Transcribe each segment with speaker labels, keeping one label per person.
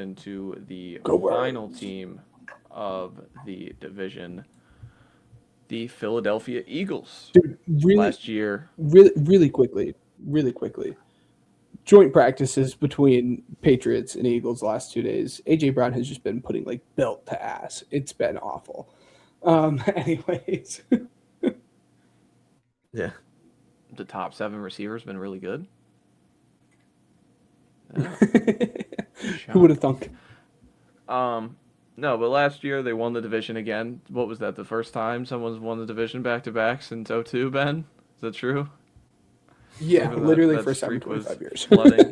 Speaker 1: into the
Speaker 2: Go
Speaker 1: final
Speaker 2: Birds.
Speaker 1: team of the division, the Philadelphia Eagles.
Speaker 2: Dude, really,
Speaker 1: Last year,
Speaker 2: really quickly. Joint practices between Patriots and Eagles the last 2 days. AJ Brown has just been putting like belt to ass. It's been awful. Anyways,
Speaker 3: Yeah.
Speaker 1: the top 7 receivers been really good. Yeah,
Speaker 2: who would have
Speaker 1: shocked.
Speaker 2: thunk?
Speaker 1: Um, no, but last year they won the division again. What was that? The first time someone's won the division back to back since '02. Ben, is that true?
Speaker 2: Yeah,
Speaker 1: Whenever
Speaker 2: literally
Speaker 1: that
Speaker 2: first time in
Speaker 1: streak was
Speaker 2: 25 years.
Speaker 1: flooding.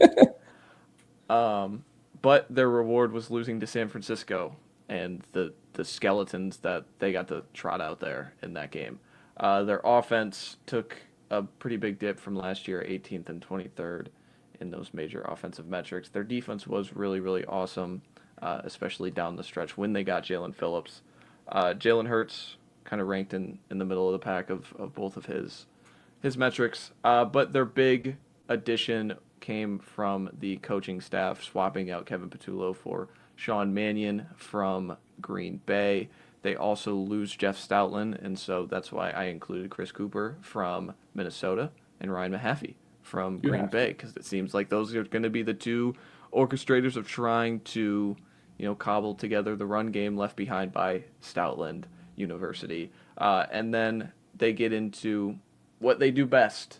Speaker 1: But their reward was losing to San Francisco and the skeletons that they got to trot out there in that game. Their offense took a pretty big dip from last year, 18th and 23rd in those major offensive metrics. Their defense was really, really awesome, especially down the stretch when they got Jalen Phillips. Jalen Hurts kind of ranked in the middle of the pack of both of his metrics. But their big addition came from the coaching staff, swapping out Kevin Patullo for Sean Mannion from Green Bay. They also lose Jeff Stoutland, and so that's why I included Chris Cooper from Minnesota and Ryan Mahaffey from
Speaker 2: You
Speaker 1: Green
Speaker 2: have
Speaker 1: Bay,
Speaker 2: to.
Speaker 1: because it seems like those are going to be the two orchestrators of trying to, cobble together the run game left behind by Stoutland University. And then they get into what they do best: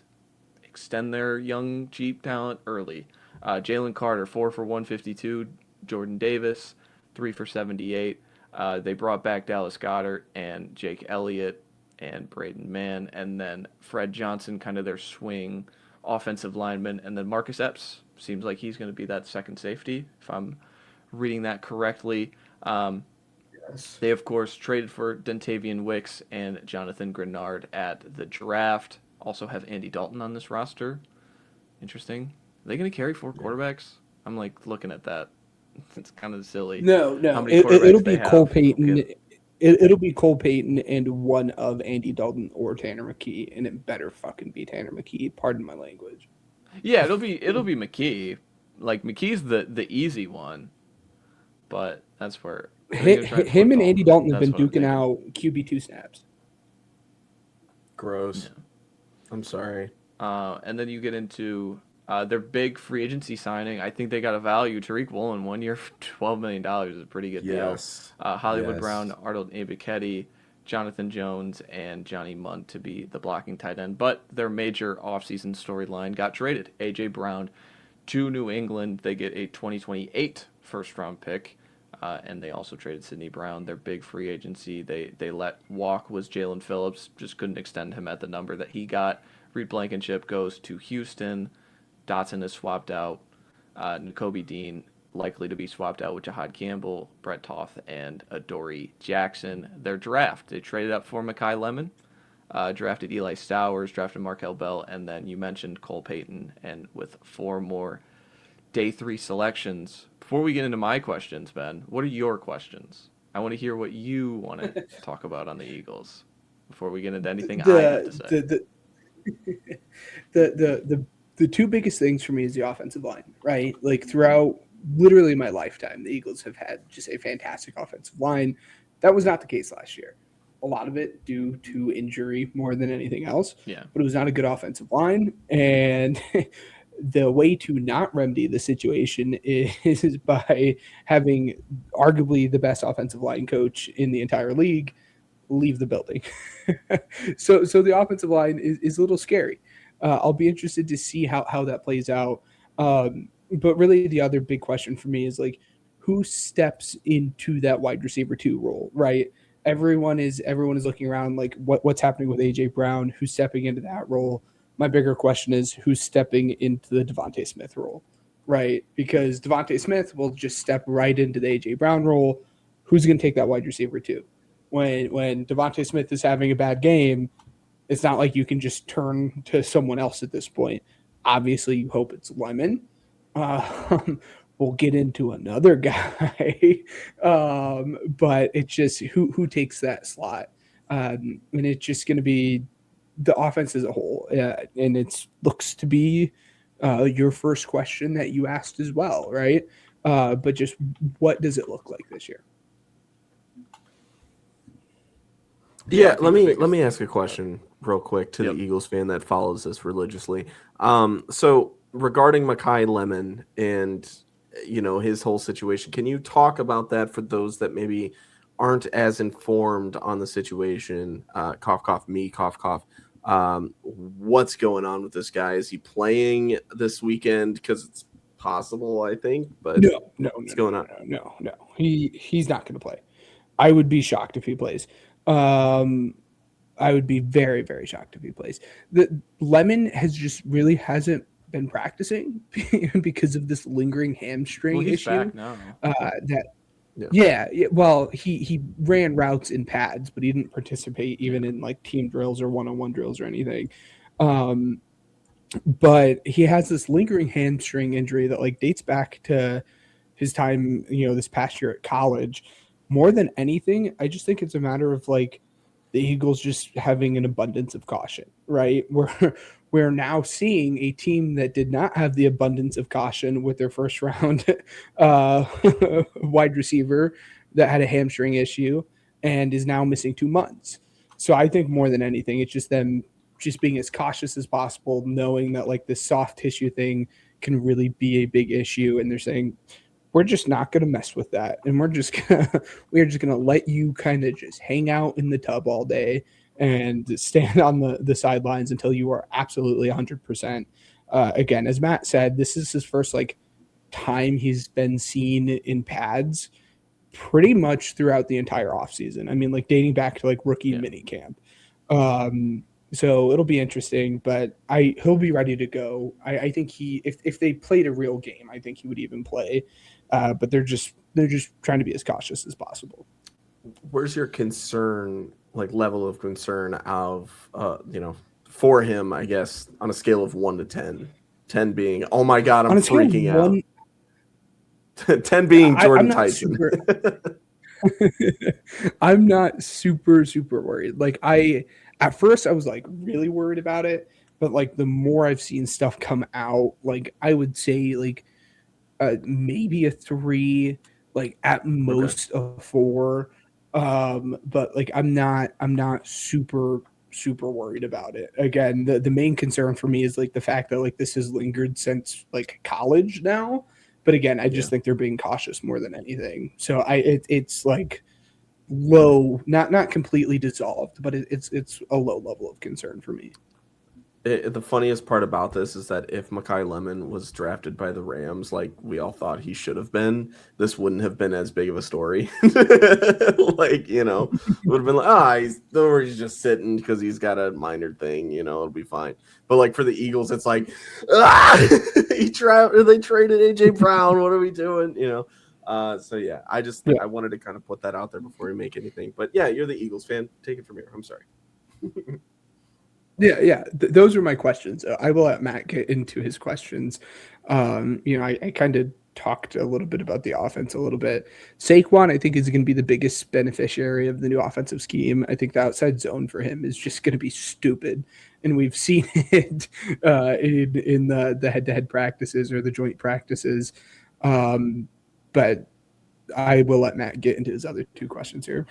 Speaker 1: extend their young, cheap talent early. Jalen Carter, 4 for 152. Jordan Davis, 3 for 78. They brought back Dallas Goedert and Jake Elliott and Braden Mann, and then Fred Johnson, kind of their swing offensive lineman, and then Marcus Epps seems like he's going to be that second safety, if I'm reading that correctly. Um,
Speaker 2: Yes.
Speaker 1: they, of course, traded for Dentavian Wicks and Jonathan Grenard at the draft. Also have Andy Dalton on this roster. Interesting. Are they going to carry 4 quarterbacks? I'm like looking at that. It's kind of silly.
Speaker 2: No,
Speaker 1: How
Speaker 2: no.
Speaker 1: many
Speaker 2: It'll
Speaker 1: quarterbacks they
Speaker 2: be Cole
Speaker 1: have?
Speaker 2: Payton.
Speaker 1: Okay.
Speaker 2: It'll be Cole Payton and one of Andy Dalton or Tanner McKee, and it better fucking be Tanner McKee. Pardon my language.
Speaker 1: Yeah, it'll be McKee. Like McKee's the easy one, but that's where are they going to try and flip
Speaker 2: Him and Andy
Speaker 1: Dalton?
Speaker 2: Dalton have
Speaker 1: That's
Speaker 2: been
Speaker 1: what I'm
Speaker 2: duking
Speaker 1: thinking.
Speaker 2: out QB2 snaps.
Speaker 3: Gross.
Speaker 1: Yeah.
Speaker 3: I'm sorry.
Speaker 1: And then you get into their big free agency signing. I think they got a value. Tariq Woolen, 1 year for $12 million is a pretty good deal.
Speaker 3: Yes.
Speaker 1: Hollywood
Speaker 3: Yes.
Speaker 1: Brown, Arnold Ebiketie, Jonathan Jones, and Johnny Munt to be the blocking tight end. But their major offseason storyline got traded. A.J. Brown to New England. They get a 2028 first-round pick. And they also traded Sidney Brown, their big free agency. They let walk was Jalen Phillips, just couldn't extend him at the number that he got. Reed Blankenship goes to Houston. Dotson is swapped out. N'Kobe Dean likely to be swapped out with Jahad Campbell, Brett Toth, and Adoree Jackson. Their draft, they traded up for Mekhi Lemon, drafted Eli Stowers, drafted Markel Bell, and then you mentioned Cole Payton, and with 4 more day 3 selections. Before we get into my questions, Ben, what are your questions? I want to hear what you want to talk about on the Eagles before we get into anything I have to
Speaker 2: The
Speaker 1: say.
Speaker 2: the two biggest things for me is the offensive line, right? Like throughout literally my lifetime, the Eagles have had just a fantastic offensive line. That was not the case last year. A lot of it due to injury more than anything else,
Speaker 1: Yeah.
Speaker 2: but it was not a good offensive line. And the way to not remedy the situation is by having arguably the best offensive line coach in the entire league leave the building. So the offensive line is a little scary. I'll be interested to see how that plays out. But really, the other big question for me is like, who steps into that wide receiver 2 role, right? Everyone is looking around like what's happening with AJ Brown, who's stepping into that role. My bigger question is who's stepping into the Devontae Smith role, right? Because Devontae Smith will just step right into the AJ Brown role. Who's going to take that wide receiver 2? When Devontae Smith is having a bad game, it's not like you can just turn to someone else at this point. Obviously, you hope it's Lemon. We'll get into another guy, but it's just who takes that slot, and it's just going to be the offense as a whole. And it looks to be your first question that you asked as well, right? but just what does it look like this year?
Speaker 3: Yeah, let me ask a question real quick to the Eagles fan that follows this religiously. So regarding Makai Lemon and his whole situation, can you talk about that for those that maybe aren't as informed on the situation? Cough, cough, me, cough, cough. What's going on with this guy? Is he playing this weekend? Because it's possible, I think. But
Speaker 2: No.
Speaker 3: What's going on?
Speaker 2: No. He's not going to play. I would be shocked if he plays. I would be very, very shocked if he plays. The Lemon hasn't been practicing because of this lingering hamstring issue.
Speaker 1: Back now.
Speaker 2: Well, he ran routes in pads, but he didn't participate even in like team drills or one-on-one drills or anything. But he has this lingering hamstring injury that like dates back to his time, this past year at college. More than anything, I just think it's a matter of like the Eagles just having an abundance of caution, right? We're now seeing a team that did not have the abundance of caution with their first round wide receiver that had a hamstring issue and is now missing 2 months. So I think more than anything, it's just them just being as cautious as possible, knowing that like this soft tissue thing can really be a big issue. And they're saying, we're just not going to mess with that. And we're just going to let you kind of just hang out in the tub all day and stand on the sidelines until you are absolutely 100%. Again, as Matt said, this is his first like time he's been seen in pads pretty much throughout the entire offseason. I mean, like dating back to like rookie mini camp. So it'll be interesting, but he'll be ready to go. I think if they played a real game, I think he would even play. But they're just trying to be as cautious as possible.
Speaker 3: Where's your concern, like level of concern of for him, I guess, on a scale of 1 to 10? 10 being, oh my God, I'm freaking out. 10 being Jordan Tyson.
Speaker 2: I'm not super worried. Like at first I was like really worried about it, but like the more I've seen stuff come out, like I would say like maybe a 3, like at most a 4. But like I'm not super worried about it. Again, the main concern for me is like the fact that like this has lingered since like college now. But again, I just think they're being cautious more than anything. So it's like low, not completely dissolved, but it's a low level of concern for me.
Speaker 3: The funniest part about this is that if Makai Lemon was drafted by the Rams like we all thought he should have been, this wouldn't have been as big of a story. Like, would have been like, he's just sitting because he's got a minor thing, it'll be fine. But like for the Eagles, it's like, they traded AJ Brown. What are we doing? So yeah, I wanted to kind of put that out there before we make anything. But yeah, you're the Eagles fan. Take it from here. I'm sorry.
Speaker 2: Yeah. Those are my questions. I will let Matt get into his questions. I kind of talked a little bit about the offense a little bit. Saquon, I think, is going to be the biggest beneficiary of the new offensive scheme. I think the outside zone for him is just going to be stupid. And we've seen it in the head-to-head practices or the joint practices. But I will let Matt get into his other 2 questions here.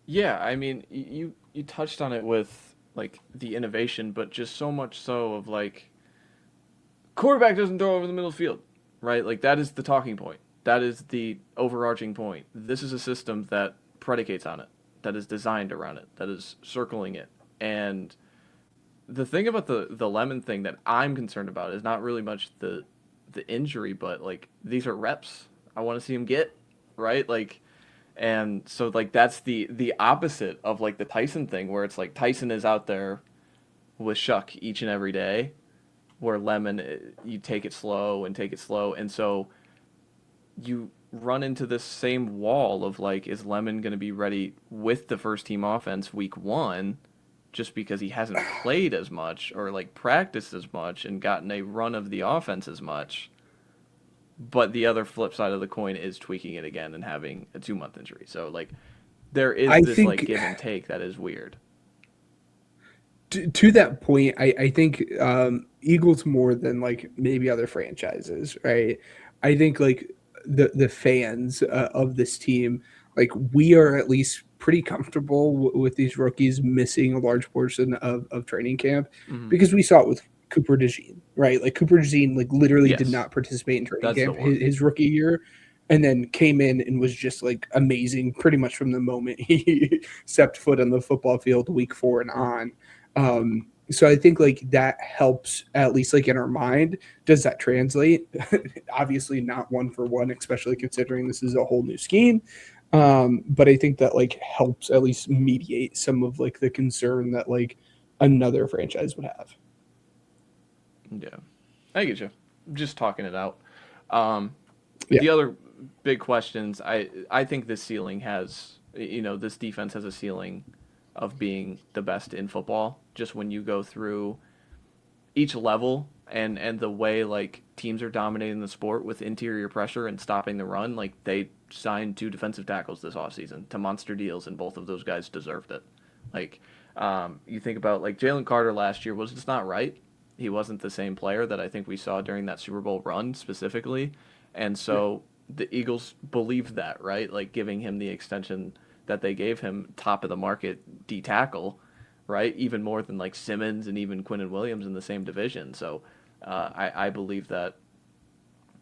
Speaker 1: Yeah, I mean, you touched on it with like the innovation, but just so much so of like quarterback doesn't throw over the middle of the field, right? Like that is the talking point. That is the overarching point. This is a system that predicates on it, that is designed around it, that is circling it. And the thing about the Lemon thing that I'm concerned about is not really much the injury, but like these are reps I want to see him get, right? Like, and so like that's the opposite of like the Tyson thing, where it's like Tyson is out there with Shuck each and every day, where Lemon, you take it slow, and so you run into this same wall of like, is Lemon going to be ready with the first team offense week 1 just because he hasn't played as much or like practiced as much and gotten a run of the offense as much? But the other flip side of the coin is tweaking it again and having a 2-month injury. So like there is like give and take that is weird.
Speaker 2: To that point, I think Eagles more than like maybe other franchises, right? I think like the fans of this team, like we are at least pretty comfortable with these rookies missing a large portion of training camp
Speaker 1: Mhm.
Speaker 2: because we saw it with Cooper DeJean, right? Like Cooper DeJean like literally did
Speaker 1: Yes,
Speaker 2: not participate in training
Speaker 1: that's the
Speaker 2: camp
Speaker 1: one.
Speaker 2: his rookie year, and then came in and was just like amazing pretty much from the moment he stepped foot on the football field week 4 and on. So I think like that helps at least like in our mind. Does that translate? Obviously not one for one, especially considering this is a whole new scheme. But I think that like helps at least mediate some of like the concern that like another franchise would have.
Speaker 1: Yeah, I get you. Just talking it out. Um,
Speaker 2: Yeah.
Speaker 1: the other big questions, I think this ceiling has, this defense has a ceiling of being the best in football. Just when you go through each level and the way like teams are dominating the sport with interior pressure and stopping the run, like they signed 2 defensive tackles this offseason to monster deals, and both of those guys deserved it. Like, you think about like Jalen Carter last year was just not right. He wasn't the same player that I think we saw during that Super Bowl run specifically, and
Speaker 2: Yeah.
Speaker 1: so the Eagles believed that, right? Like giving him the extension that they gave him, top of the market D tackle, right? Even more than like Simmons and even Quinnen Williams in the same division. So I believe that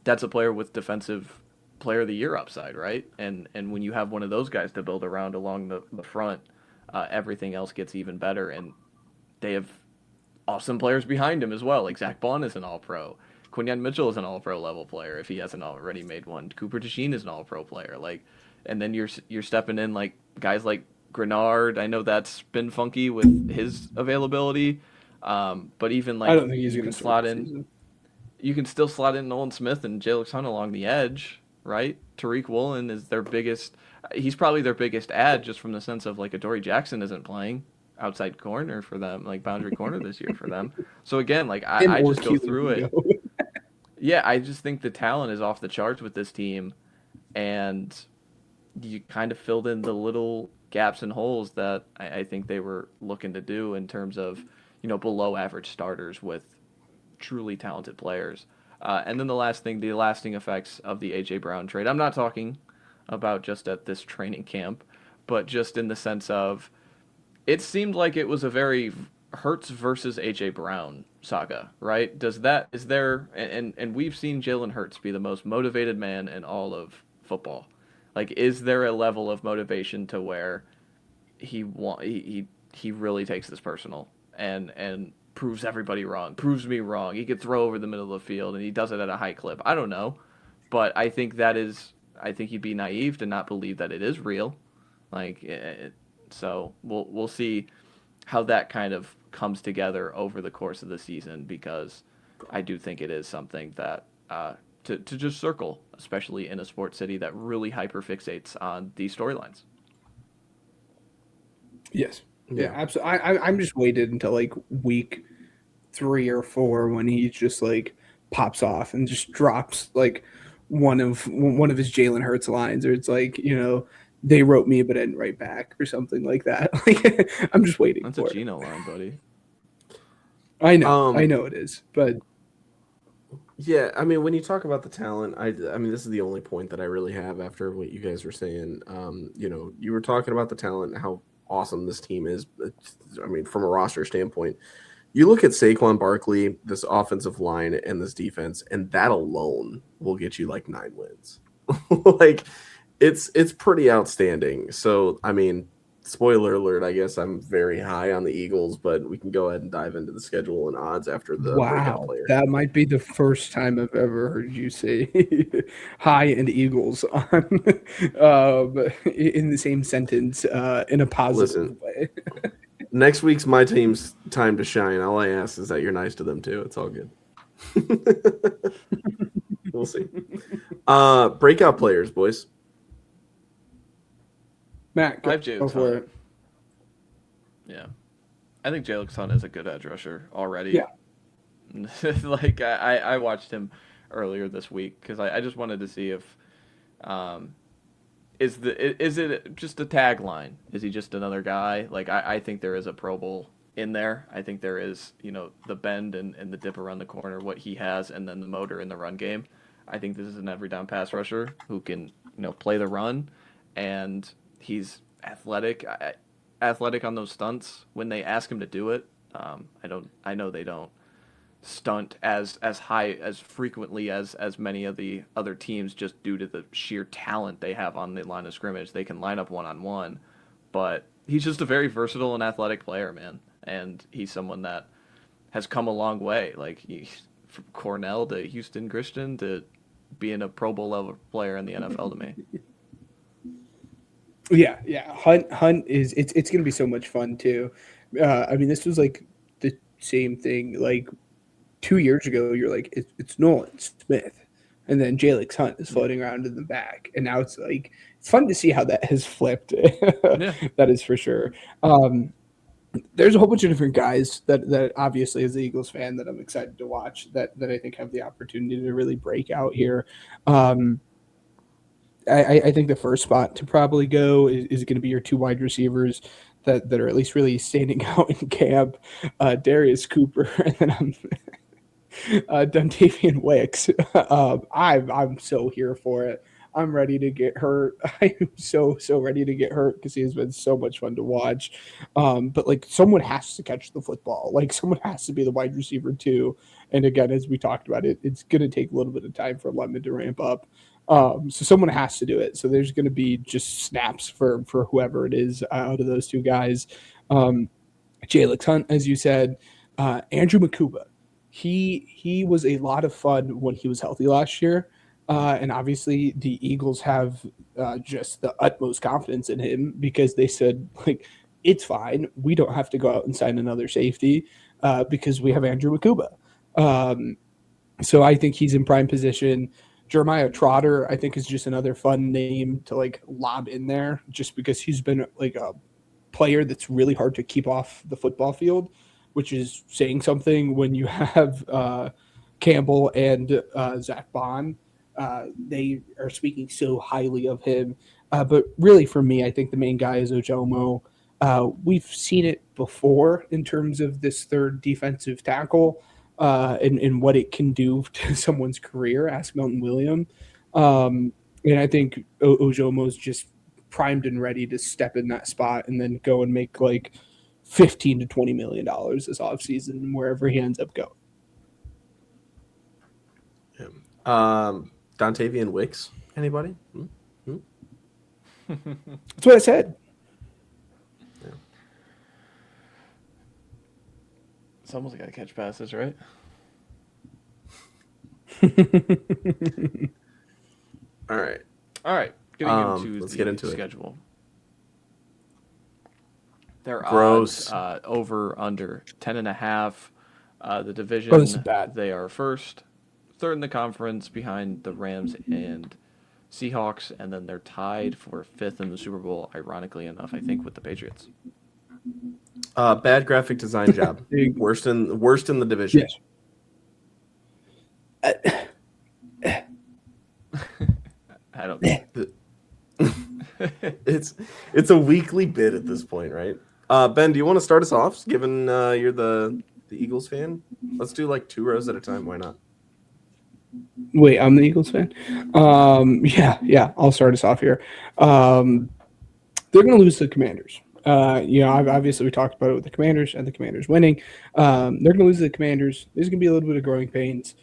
Speaker 1: that's a player with defensive player of the year upside, right? And when you have one of those guys to build around along the front, everything else gets even better. And they have awesome players behind him as well. Like Zach Bond is an All Pro. Quinyon Mitchell is an All Pro level player if he hasn't already made one. Cooper DeJean is an All Pro player. Like, and then you're stepping in like guys like Grenard. I know that's been funky with his availability, but even
Speaker 2: I
Speaker 1: like
Speaker 2: don't think he's going to start the season.
Speaker 1: you can still slot in Nolan Smith and Jalen Hunt along the edge, right? Tariq Woolen is their biggest. He's probably their biggest ad just from the sense of like Adoree Jackson isn't playing outside corner for them, like boundary corner this year for them. So again, like
Speaker 2: Him
Speaker 1: I
Speaker 2: or
Speaker 1: just go
Speaker 2: Keelan
Speaker 1: through it.
Speaker 2: Ringo.
Speaker 1: Yeah, I just think the talent is off the charts with this team, and you kind of filled in the little gaps and holes that I think they were looking to do in terms of below average starters with truly talented players. And then the last thing, the lasting effects of the AJ Brown trade. I'm not talking about just at this training camp, but just in the sense of it seemed like it was a very Hurts versus AJ Brown saga, right? Is there and we've seen Jalen Hurts be the most motivated man in all of football. Like, is there a level of motivation to where he really takes this personal and proves everybody wrong, proves me wrong. He could throw over the middle of the field and he does it at a high clip. I don't know, but I think you'd be naive to not believe that it is real. Like, so we'll see how that kind of comes together over the course of the season, because I do think it is something that to just circle, especially in a sports city that really hyperfixates on these storylines.
Speaker 2: Yes. Yeah,
Speaker 3: Yeah.
Speaker 2: absolutely. I'm just waited until like week 3 or 4 when he just like pops off and just drops like one of his Jalen Hurts lines, or it's like they wrote me but I didn't write back or something like that. Like I'm just waiting
Speaker 1: That's a
Speaker 2: for it.
Speaker 1: Geno line, buddy.
Speaker 2: I
Speaker 3: Um,
Speaker 2: know it is, but
Speaker 3: yeah, I mean, when you talk about the talent, I mean, this is the only point that I really have after what you guys were saying. You were talking about the talent, how awesome this team is. I mean, from a roster standpoint, you look at Saquon Barkley, this offensive line, and this defense, and that alone will get you like 9 wins. Like, it's pretty outstanding. So, I mean, spoiler alert, I guess I'm very high on the Eagles, but we can go ahead and dive into the schedule and odds after the breakout
Speaker 2: wow,
Speaker 3: player.
Speaker 2: that might be the first time I've ever heard you say high and Eagles on in the same sentence in a positive
Speaker 3: Listen,
Speaker 2: way.
Speaker 3: next week's my team's time to shine. All I ask is that you're nice to them too. It's all good. We'll see. Breakout players, boys.
Speaker 2: Matt,
Speaker 1: I have
Speaker 2: go
Speaker 1: Jalen
Speaker 2: for
Speaker 1: Hunt.
Speaker 2: it.
Speaker 1: Yeah, I think Jalen Hunt is a good edge rusher already.
Speaker 2: Yeah.
Speaker 1: Like I watched him earlier this week because I just wanted to see if um, is it just a tagline? Is he just another guy? Like I think there is a Pro Bowl in there. I think there is, the bend and the dip around the corner, what he has, and then the motor in the run game. I think this is an every down pass rusher who can, play the run, and he's athletic on those stunts. When they ask him to do it, I know they don't stunt as high as frequently as many of the other teams, just due to the sheer talent they have on the line of scrimmage. They can line up one on one, but he's just a very versatile and athletic player, man. And he's someone that has come a long way. Like from Cornell to Houston Christian to being a Pro Bowl level player in the NFL to me.
Speaker 2: Yeah. Hunt is it's going to be so much fun too. I mean, this was like the same thing. Like 2 years ago, you're like, it's Nolan Smith, and then Jalix Hunt is floating around in the back, and now it's like it's fun to see how that has flipped. Yeah. That is for sure. There's a whole bunch of different guys that obviously, as the Eagles fan, that I'm excited to watch that I think have the opportunity to really break out here. I think the first spot to probably go is going to be your two wide receivers that are at least really standing out in camp, Darius Cooper, and then Dontavian Wicks. I'm so here for it. I'm ready to get hurt. I'm so ready to get hurt because he has been so much fun to watch. But like someone has to catch the football. Like someone has to be the wide receiver too. And again, as we talked about it's going to take a little bit of time for Lemon to ramp up. So someone has to do it. So there's going to be just snaps for whoever it is out of those two guys. Jalix Hunt, as you said, Andrew Makuba. He was a lot of fun when he was healthy last year. And obviously the Eagles have just the utmost confidence in him because they said, like, it's fine. We don't have to go out and sign another safety because we have Andrew Makuba. So I think he's in prime position. Jeremiah Trotter, I think, is just another fun name to like lob in there just because he's been like a player that's really hard to keep off the football field, which is saying something when you have Campbell and Zach Bond. They are speaking so highly of him. But really for me, I think the main guy is Ojomo. We've seen it before in terms of this third defensive tackle and what it can do to someone's career. Ask Melton William. And I think Ojomo's just primed and ready to step in that spot and then go and make like $15 to $20 million this offseason wherever he ends up going.
Speaker 3: Dontavian Wicks, anybody?
Speaker 2: That's what I said.
Speaker 1: Yeah. Someone's got to catch passes, right?
Speaker 3: All right.
Speaker 1: Let's get into the schedule. Their odds over under 10.5. The division, they are first, third in the conference behind the Rams and Seahawks, and then they're tied for fifth in the Super Bowl, ironically enough, I think, with the Patriots.
Speaker 3: Bad graphic design job. worst in the division.
Speaker 2: Yes.
Speaker 1: I don't know.
Speaker 3: It's a weekly bit at this point, right? Ben, do you want to start us off, given you're the Eagles fan? Let's do like 2 rows at a time. Why not?
Speaker 2: Wait, I'm the Eagles fan? Yeah, I'll start us off here. They're going to lose to the Commanders. Obviously we talked about it with the Commanders and the Commanders winning. They're going to lose to the Commanders. There's going to be a little bit of growing pains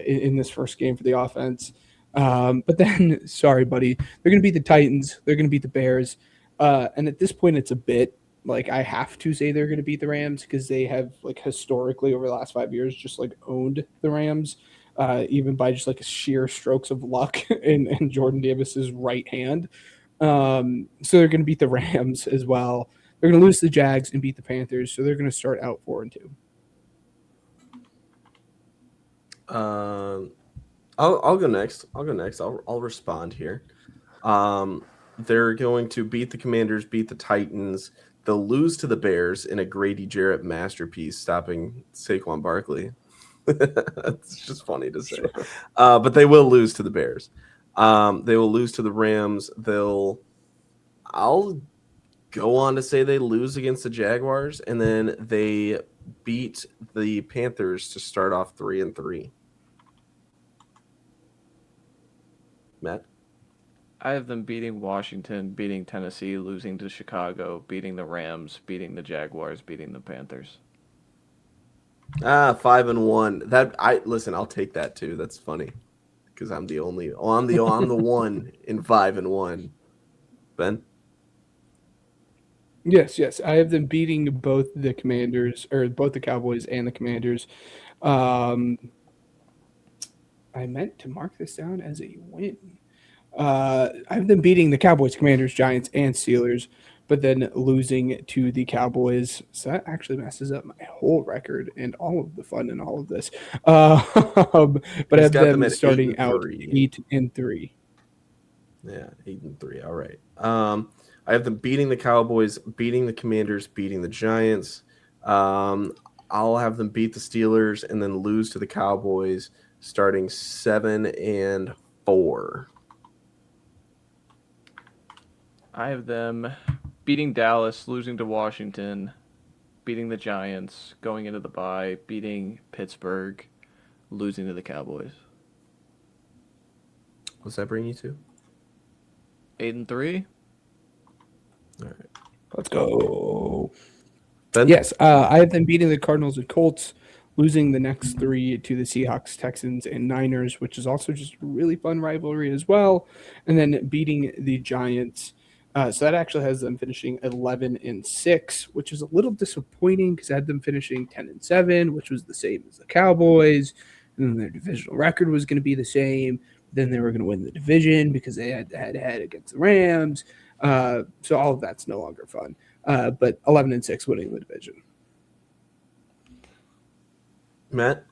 Speaker 2: in this first game for the offense. But then, sorry, buddy, they're going to beat the Titans. They're going to beat the Bears. And at this point, it's a bit like I have to say they're going to beat the Rams because they have like historically over the last 5 years just like owned the Rams, even by just like sheer strokes of luck in Jordan Davis's right hand. So they're going to beat the Rams as well. They're going to lose to the Jags and beat the Panthers. So they're going to start out 4-2.
Speaker 3: I'll go next. I'll respond here. They're going to beat the Commanders, beat the Titans. They'll lose to the Bears in a Grady Jarrett masterpiece, stopping Saquon Barkley. It's just funny to say. Sure. But they will lose to the Bears. They will lose to the Rams. go on to say they lose against the Jaguars, and then they beat the Panthers to start off 3-3. Matt?
Speaker 1: I have them beating Washington, beating Tennessee, losing to Chicago, beating the Rams, beating the Jaguars, beating the Panthers.
Speaker 3: 5-1. Listen, I'll take that too. That's funny. Because I'm the one in 5-1. Ben?
Speaker 2: Yes. I have them beating both the Commanders, or both the Cowboys and the Commanders. I meant to mark this down as a win. I have them beating the Cowboys, Commanders, Giants, and Steelers, but then losing to the Cowboys. So that actually messes up my whole record and all of the fun in all of this. But I have
Speaker 3: got them
Speaker 2: them
Speaker 3: at
Speaker 2: starting out
Speaker 3: 8-3.
Speaker 2: 8-3.
Speaker 3: Yeah, 8-3. All right. I have them beating the Cowboys, beating the Commanders, beating the Giants. I'll have them beat the Steelers and then lose to the Cowboys, starting 7-4.
Speaker 1: I have them beating Dallas, losing to Washington, beating the Giants, going into the bye, beating Pittsburgh, losing to the Cowboys.
Speaker 3: What's that bring you to?
Speaker 1: 8-3.
Speaker 3: All right.
Speaker 2: Let's go.
Speaker 3: Ben?
Speaker 2: Yes, I have them beating the Cardinals and Colts, losing the next three to the Seahawks, Texans, and Niners, which is also just a really fun rivalry as well, and then beating the Giants. So that actually has them finishing 11-6, which is a little disappointing because I had them finishing 10-7, which was the same as the Cowboys, and then their divisional record was going to be the same. Then they were going to win the division because they had head-to-head against the Rams. So all of that's no longer fun. But 11-6 winning the division.
Speaker 3: Matt?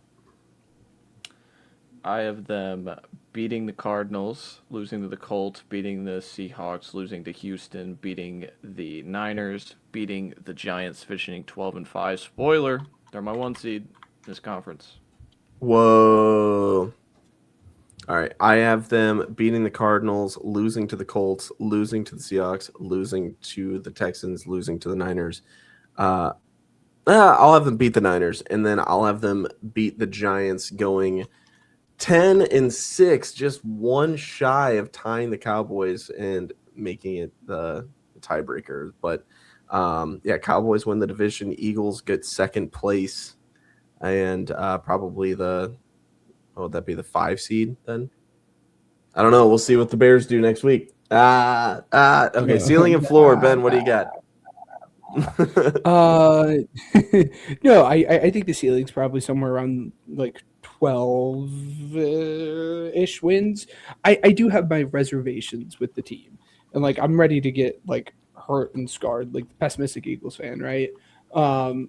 Speaker 1: I have them beating the Cardinals, losing to the Colts, beating the Seahawks, losing to Houston, beating the Niners, beating the Giants, finishing 12-5. Spoiler, they're my 1 seed in this conference.
Speaker 3: Whoa. All right. I have them beating the Cardinals, losing to the Colts, losing to the Seahawks, losing to the Texans, losing to the Niners. I'll have them beat the Niners, and then I'll have them beat the Giants, going 10-6, just one shy of tying the Cowboys and making it the tiebreaker. But Cowboys win the division. Eagles get second place, and probably would that be the 5 seed then? I don't know. We'll see what the Bears do next week. Okay, ceiling and floor. Ben, what do you got?
Speaker 2: No, I think the ceiling's probably somewhere around like 12-ish wins. I do have my reservations with the team, and like I'm ready to get like hurt and scarred, like the pessimistic Eagles fan, right?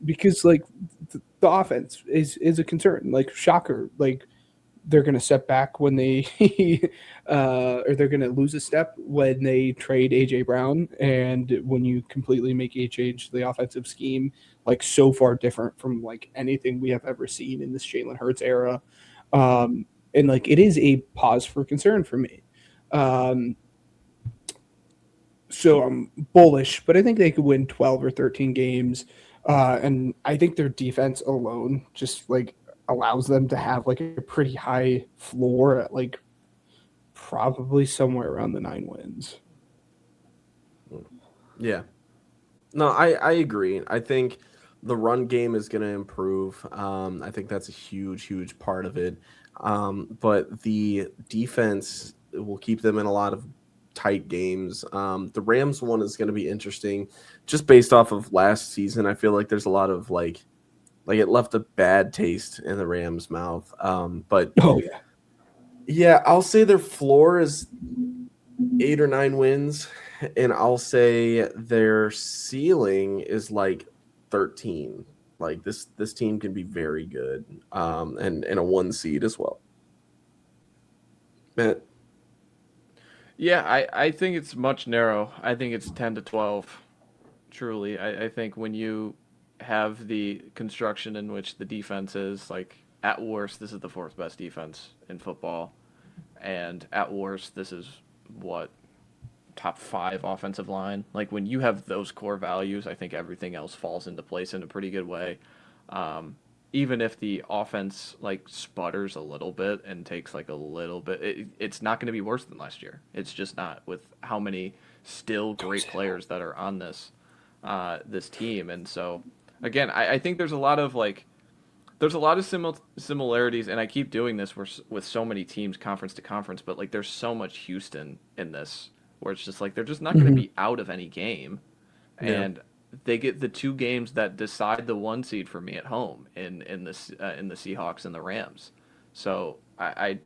Speaker 2: Because like the offense is a concern. Like shocker, like they're going to step back when they or they're going to lose a step when they trade AJ Brown, and when you completely make a change to the offensive scheme, like so far different from like anything we have ever seen in this Jalen Hurts era. And like it is a pause for concern for me. So I'm bullish, but I think they could win 12 or 13 games. And I think their defense alone just like allows them to have like a pretty high floor at like probably somewhere around the 9 wins.
Speaker 3: Yeah. No, I agree. I think the run game is going to improve. I think that's a huge part of it. But the defense will keep them in a lot of tight games. The Rams one is going to be interesting just based off of last season. I feel like there's a lot of like it left a bad taste in the Rams' mouth. But yeah, I'll say their floor is 8 or 9 wins, and I'll say their ceiling is like 13. Like this team can be very good, and a 1 seed as well. Matt?
Speaker 1: Yeah, I think it's much narrow. I think it's 10-12. Truly, I think when you have the construction in which the defense is, like, at worst, this is the 4th best defense in football, and at worst, this is what top 5 offensive line. Like when you have those core values, I think everything else falls into place in a pretty good way. Even if the offense like sputters a little bit and takes like a little bit, it's not going to be worse than last year. It's just not, with how many still great players that are on this team. And so again, I think there's a lot of similarities, and I keep doing this with so many teams conference to conference, but like there's so much Houston in this where it's just like they're just not going to be out of any game, and they get the 2 games that decide the 1 seed for me at home in the Seahawks and the Rams. So I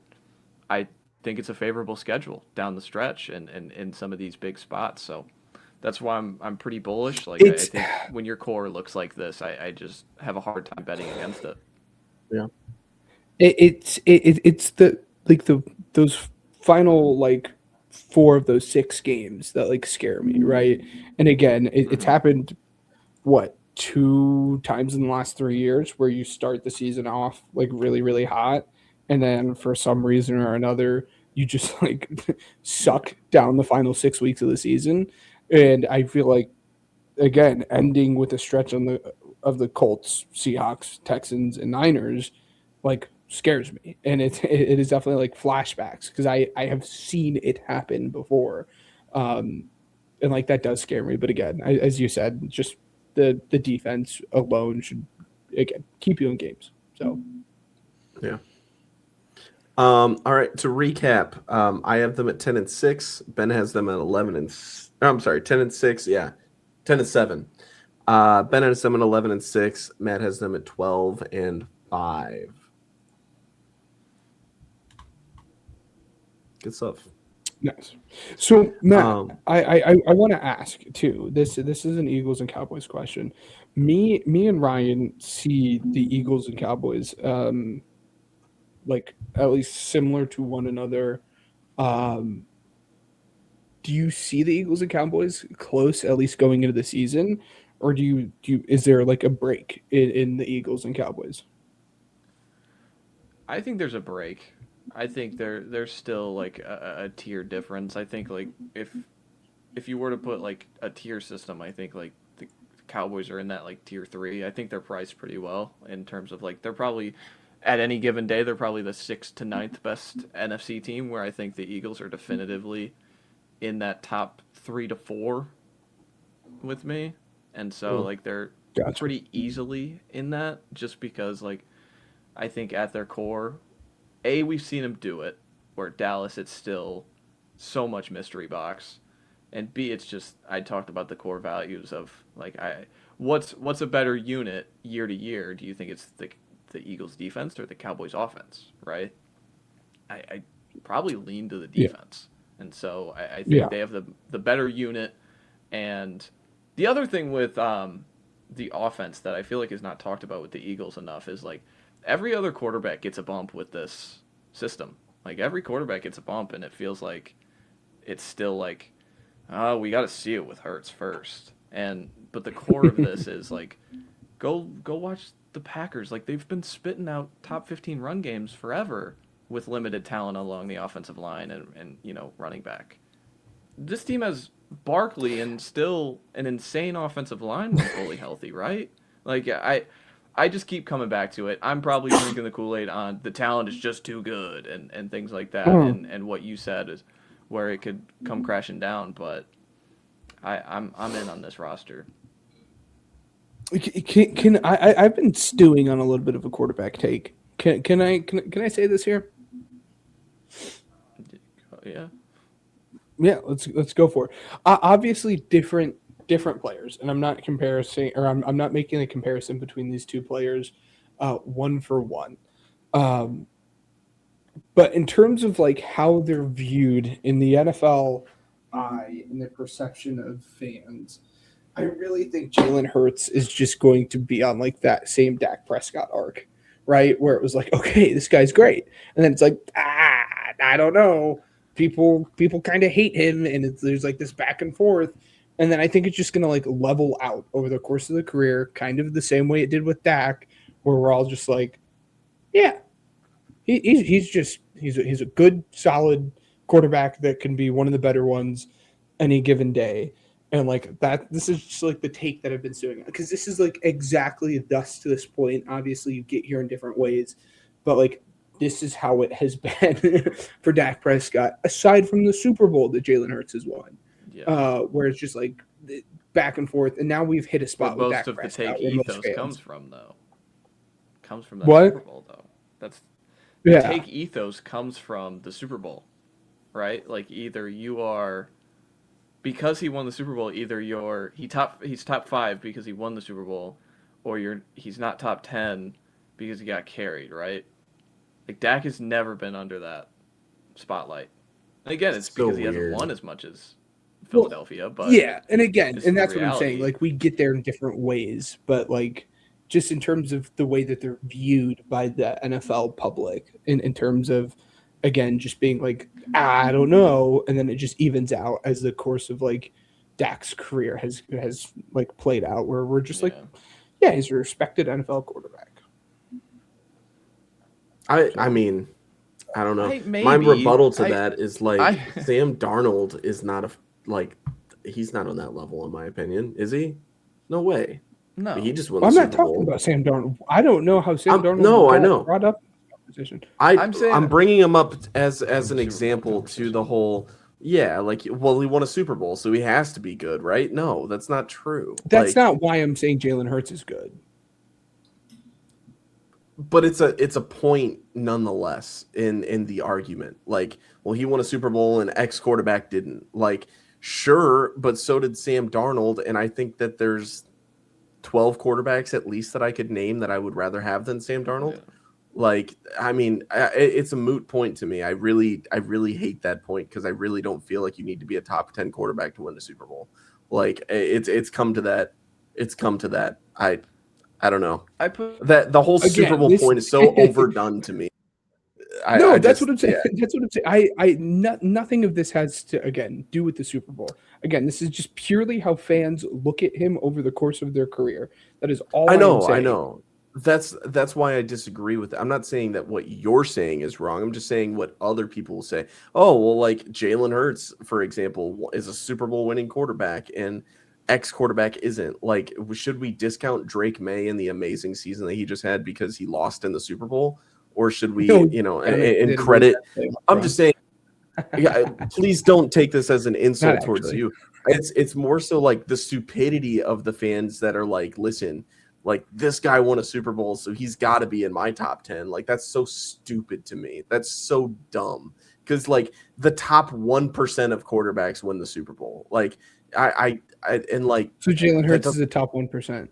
Speaker 1: think it's a favorable schedule down the stretch and in some of these big spots. So that's why I'm pretty bullish. Like I think when your core looks like this, I just have a hard time betting against it.
Speaker 3: Yeah,
Speaker 2: it's those final like 4 of those 6 games that like scare me, right? And again, it's happened 2 times in the last 3 years where you start the season off like really, really hot, and then for some reason or another, you just like suck down the final 6 weeks of the season. And I feel like, again, ending with a stretch of the Colts, Seahawks, Texans, and Niners, like scares me. And it is definitely like flashbacks because I have seen it happen before. And like that does scare me. But again, as you said, just the defense alone should, again, keep you in games. So
Speaker 3: yeah. All right. To recap, I have them at 10-6. Ben has them at 10-6. Yeah, 10-7. Ben has them at 11-6. Matt has them at 12-5. Good stuff.
Speaker 2: Nice. So Matt, I want to ask too. This is an Eagles and Cowboys question. Me and Ryan see the Eagles and Cowboys like at least similar to one another. Do you see the Eagles and Cowboys close, at least going into the season, or do you is there like a break in the Eagles and Cowboys?
Speaker 1: I think there's a break. I think there's still like a tier difference. I think like if you were to put like a tier system, I think like the Cowboys are in that like tier 3. I think they're priced pretty well in terms of like they're probably at any given day they're probably the 6th to 9th best NFC team, where I think the Eagles are definitively in that top 3 to 4 with me. And so like they're pretty easily in that, just because like I think at their core, we've seen them do it, where Dallas, it's still so much mystery box, and B, it's just, I talked about the core values of like what's a better unit year to year? Do you think it's the Eagles defense or the Cowboys offense? Right? I probably lean to the defense, and so I think they have the better unit. And the other thing with the offense that I feel like is not talked about with the Eagles enough is like every other quarterback gets a bump with this system. Like every quarterback gets a bump, and it feels like it's still like, oh, we got to see it with Hurts first. But the core of this is like, go watch the Packers. Like they've been spitting out top 15 run games forever with limited talent along the offensive line and running back. This team has Barkley and still an insane offensive line when fully healthy, right? Like I just keep coming back to it. I'm probably drinking the Kool-Aid on the talent is just too good and things like that. And what you said is where it could come crashing down. But I'm in on this roster.
Speaker 2: I've been stewing on a little bit of a quarterback take. Can I say this here?
Speaker 1: Yeah.
Speaker 2: Yeah, let's go for it. Obviously, different players, and I'm not comparing, or I'm not making a comparison between these 2 players, one for one. But in terms of like how they're viewed in the NFL eye and the perception of fans, I really think Jalen Hurts is just going to be on like that same Dak Prescott arc, right? Where it was like, okay, this guy's great, and then it's like, I don't know. People kind of hate him, and there's like this back and forth, and then I think it's just gonna like level out over the course of the career, kind of the same way it did with Dak, where we're all just like, yeah, he's a good solid quarterback that can be one of the better ones, any given day. And like that, this is just like the take that I've been doing, because this is like exactly thus to this point. Obviously, you get here in different ways, but like this is how it has been for Dak Prescott, aside from the Super Bowl that Jalen Hurts has won, where it's just like back and forth. And now we've hit a spot
Speaker 1: where
Speaker 2: with
Speaker 1: most
Speaker 2: Dak
Speaker 1: of the
Speaker 2: Prescott,
Speaker 1: take
Speaker 2: where most
Speaker 1: ethos
Speaker 2: fans
Speaker 1: comes from, though. Comes from that
Speaker 2: what?
Speaker 1: Super Bowl, though. That's the take ethos comes from the Super Bowl, right? Like either you are, because he won the Super Bowl, either he's top 5 because he won the Super Bowl, or he's not top 10 because he got carried, right? Like Dak has never been under that spotlight. And again, it's because he hasn't won as much as Philadelphia, but
Speaker 2: yeah, and again,
Speaker 1: it's
Speaker 2: and
Speaker 1: the
Speaker 2: that's what I'm saying.
Speaker 1: reality.
Speaker 2: Like we get there in different ways, but like just in terms of the way that they're viewed by the NFL public, in terms of again just being like I don't know, and then it just evens out as the course of like Dak's career has like played out, where we're just like, yeah, he's a respected NFL quarterback.
Speaker 3: I mean, I don't know.
Speaker 1: Maybe,
Speaker 3: my rebuttal to that is like Sam Darnold is not he's not on that level in my opinion, is he? No way.
Speaker 1: No,
Speaker 3: he just won.
Speaker 2: I'm not talking about Sam Darnold. I don't know how Sam Darnold.
Speaker 3: No, I know.
Speaker 2: Brought up position.
Speaker 3: I'm bringing him up as an example to the whole. Yeah, like, well, he won a Super Bowl, so he has to be good, right? No, that's not true.
Speaker 2: That's not why I'm saying Jalen Hurts is good.
Speaker 3: But it's a point nonetheless in the argument. Like, well, he won a Super Bowl and X quarterback didn't. Like, sure, but so did Sam Darnold, and I think that there's 12 quarterbacks at least that I could name that I would rather have than Sam Darnold. Yeah. Like, I mean, it's a moot point to me. I really hate that point because I really don't feel like you need to be a top 10 quarterback to win the Super Bowl. Like, it's come to that. It's come to that. I don't know. That the whole Super Bowl point is so overdone to me.
Speaker 2: That's what I'm saying. Yeah. That's what I'm saying. Nothing of this has to, again, do with the Super Bowl. Again, this is just purely how fans look at him over the course of their career. That is all I
Speaker 3: know. That's why I disagree with it. I'm not saying that what you're saying is wrong. I'm just saying what other people will say. Oh, well, like Jalen Hurts, for example, is a Super Bowl winning quarterback and X quarterback isn't. Like, should we discount Drake May in the amazing season that he just had because he lost in the Super Bowl? Or should we, and credit? I'm just saying, please don't take this as an insult towards you. It's more so like the stupidity of the fans that are like, listen, like this guy won a Super Bowl, so he's got to be in my top 10. Like, that's so stupid to me. That's so dumb. Because like the top 1% of quarterbacks win the Super Bowl. Like and like
Speaker 2: so Jalen Hurts is the top 1%.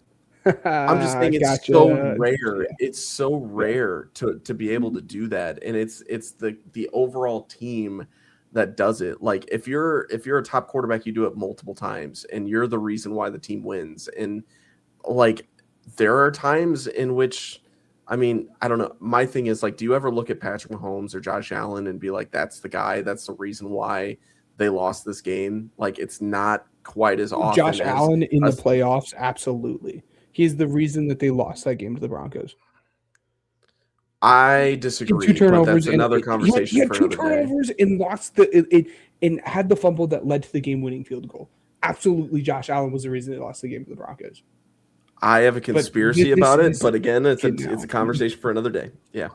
Speaker 3: I'm just saying it's so rare. Yeah. It's so rare to be able to do that, and it's the overall team that does it. Like if you're a top quarterback, you do it multiple times, and you're the reason why the team wins. And like there are times in which, I mean, I don't know. My thing is like, do you ever look at Patrick Mahomes or Josh Allen and be like, that's the guy, that's the reason why they lost this game? Like it's not quite as often.
Speaker 2: Josh Allen in the playoffs, absolutely. He's the reason that they lost that game to the Broncos.
Speaker 3: I disagree.
Speaker 2: 2 turnovers,
Speaker 3: but that's another conversation.
Speaker 2: He had 2 turnovers and lost and had the fumble that led to the game-winning field goal. Absolutely, Josh Allen was the reason they lost the game to the Broncos.
Speaker 3: I have a conspiracy about it, but again, it's a conversation for another day. Yeah.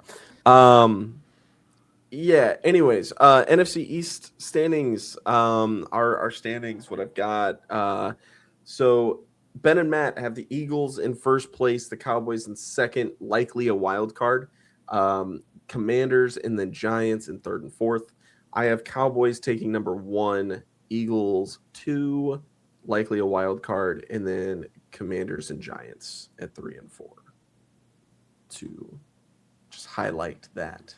Speaker 3: Yeah. Anyways, NFC East standings. Our standings. What I've got. So Ben and Matt have the Eagles in first place, the Cowboys in second, likely a wild card. Commanders and then Giants in third and fourth. I have Cowboys taking number 1, Eagles 2, likely a wild card, and then Commanders and Giants at 3 and 4. To just highlight that.